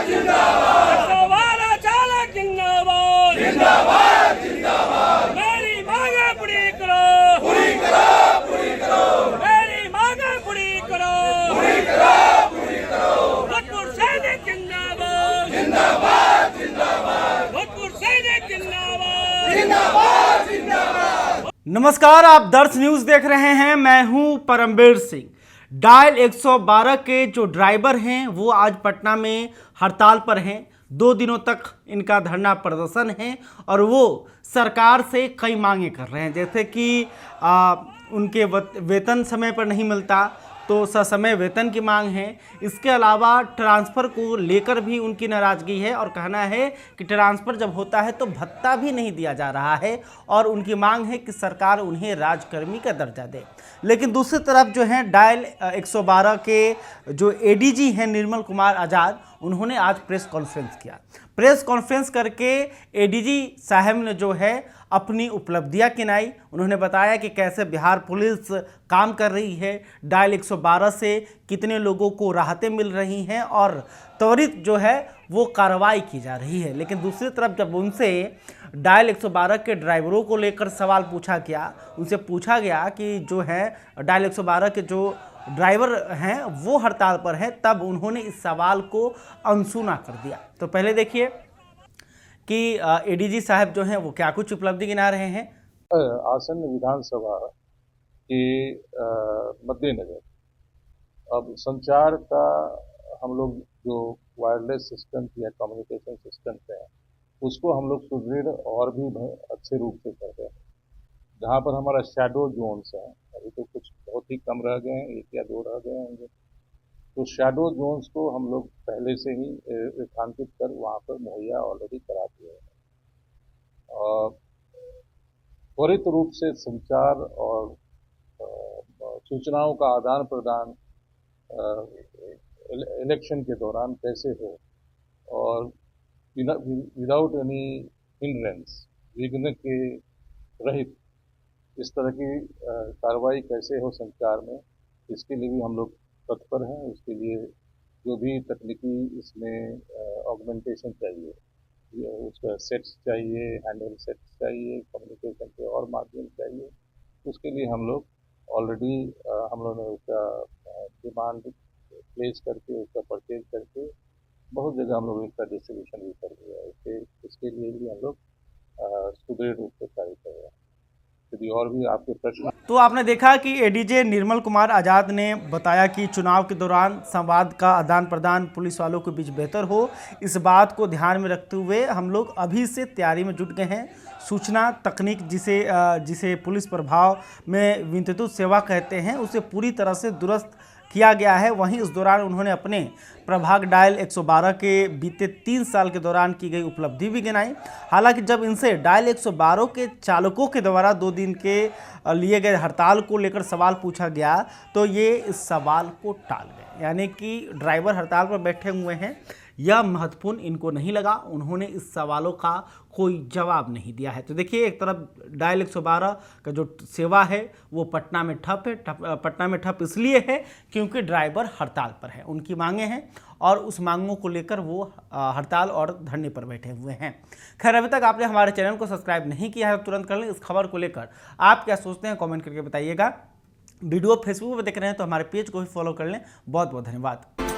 112 चालक जिंदाबाद जिंदाबाद जिंदाबाद। मेरी मांगे पूरी करो पूरी करो पूरी करो। मेरी मांगे पूरी करो पूरी करो पूरी करो। भोजपुर सैनिक जिंदाबाद जिंदाबाद जिंदाबाद। भोजपुर सैनिक जिंदाबाद जिंदाबाद जिंदाबाद। नमस्कार, आप दर्श न्यूज देख रहे हैं। मैं हूं परमवीर सिंह। डायल 112 के जो ड्राइवर हैं वो आज पटना में हड़ताल पर हैं। 2 दिनों तक इनका धरना प्रदर्शन है और वो सरकार से कई मांगे कर रहे हैं, जैसे कि उनके वेतन समय पर नहीं मिलता तो ससमय वेतन की मांग है। इसके अलावा ट्रांसफ़र को लेकर भी उनकी नाराज़गी है और कहना है कि ट्रांसफ़र जब होता है तो भत्ता भी नहीं दिया जा रहा है और उनकी मांग है कि सरकार उन्हें राजकर्मी का दर्जा दे। लेकिन दूसरी तरफ जो है डायल 112 के जो एडीजी हैं निर्मल कुमार आज़ाद, उन्होंने आज प्रेस कॉन्फ्रेंस किया। प्रेस कॉन्फ्रेंस करके एडीजी साहब ने जो है अपनी उपलब्धियां गिनाई। उन्होंने बताया कि कैसे बिहार पुलिस काम कर रही है, डायल 112 से कितने लोगों को राहतें मिल रही हैं और त्वरित जो है वो कार्रवाई की जा रही है। लेकिन दूसरी तरफ जब उनसे डायल 112 के ड्राइवरों को लेकर सवाल पूछा गया, उनसे पूछा गया कि जो है डायल 112 के जो ड्राइवर हैं वो हड़ताल पर हैं, तब उन्होंने इस सवाल को अनसुना कर दिया। तो पहले देखिए कि एडीजी साहब जो हैं वो क्या कुछ उपलब्धि गिना रहे हैं। आसन्न विधानसभा के मद्देनजर अब संचार का हम लोग जो वायरलेस सिस्टम या कम्युनिकेशन सिस्टम है उसको हम लोग सुदृढ़ और भी अच्छे रूप से कर रहे हैं। जहाँ पर हमारा शैडो जोन्स हैं, अभी तो कुछ बहुत ही कम रह गए हैं, 1 या 2 रह गए होंगे, तो शैडो जोन्स को हम लोग पहले से ही रेखांकित कर वहाँ पर मुहैया ऑलरेडी करा दिए हैं। त्वरित रूप से संचार और सूचनाओं का आदान प्रदान इलेक्शन के दौरान कैसे हो और विदाउट एनी हिंड्रेंस, विघ्न के रहित इस तरह की कार्रवाई कैसे हो संचार में, इसके लिए भी हम लोग तत्पर हैं। उसके लिए जो भी तकनीकी इसमें ऑगमेंटेशन चाहिए, उसका सेट्स चाहिए, हैंडल सेट्स चाहिए, कम्युनिकेशन के और माध्यम चाहिए, उसके लिए हम लोग ऑलरेडी हम लोगों ने उसका डिमांड प्लेस करके उसका परचेज करके बहुत जगह हम लोग इसका डिस्ट्रीब्यूशन भी कर दिया है। इसके लिए भी हम लोग सुदृढ़ रूप से कार्य कर रहे हैं। यदि और भी आपके प्रश्न। तो आपने देखा कि एडीजे निर्मल कुमार आज़ाद ने बताया कि चुनाव के दौरान संवाद का आदान प्रदान पुलिस वालों के बीच बेहतर हो, इस बात को ध्यान में रखते हुए हम लोग अभी से तैयारी में जुट गए हैं। सूचना तकनीक जिसे पुलिस प्रभाव में विद्युत सेवा कहते हैं, उसे पूरी तरह से दुरुस्त किया गया है। वहीं इस दौरान उन्होंने अपने प्रभाग डायल 112 के बीते 3 साल के दौरान की गई उपलब्धि भी गिनाई। हालांकि जब इनसे डायल 112 के चालकों के द्वारा 2 दिन के लिए गए हड़ताल को लेकर सवाल पूछा गया तो ये इस सवाल को टाल गए, यानी कि ड्राइवर हड़ताल पर बैठे हुए हैं, यह महत्वपूर्ण इनको नहीं लगा। उन्होंने इस सवालों का कोई जवाब नहीं दिया है। तो देखिए, एक तरफ डायल 112 का जो सेवा है वो पटना में ठप है। पटना में ठप इसलिए है क्योंकि ड्राइवर हड़ताल पर है, उनकी मांगे हैं और उस मांगों को लेकर वो हड़ताल और धरने पर बैठे हुए हैं। खैर, अभी तक आपने हमारे चैनल को सब्सक्राइब नहीं किया है तो तुरंत कर लें। इस खबर को लेकर आप क्या सोचते हैं कॉमेंट करके बताइएगा। वीडियो फेसबुक पर देख रहे हैं तो हमारे पेज को भी फॉलो कर लें। बहुत बहुत धन्यवाद।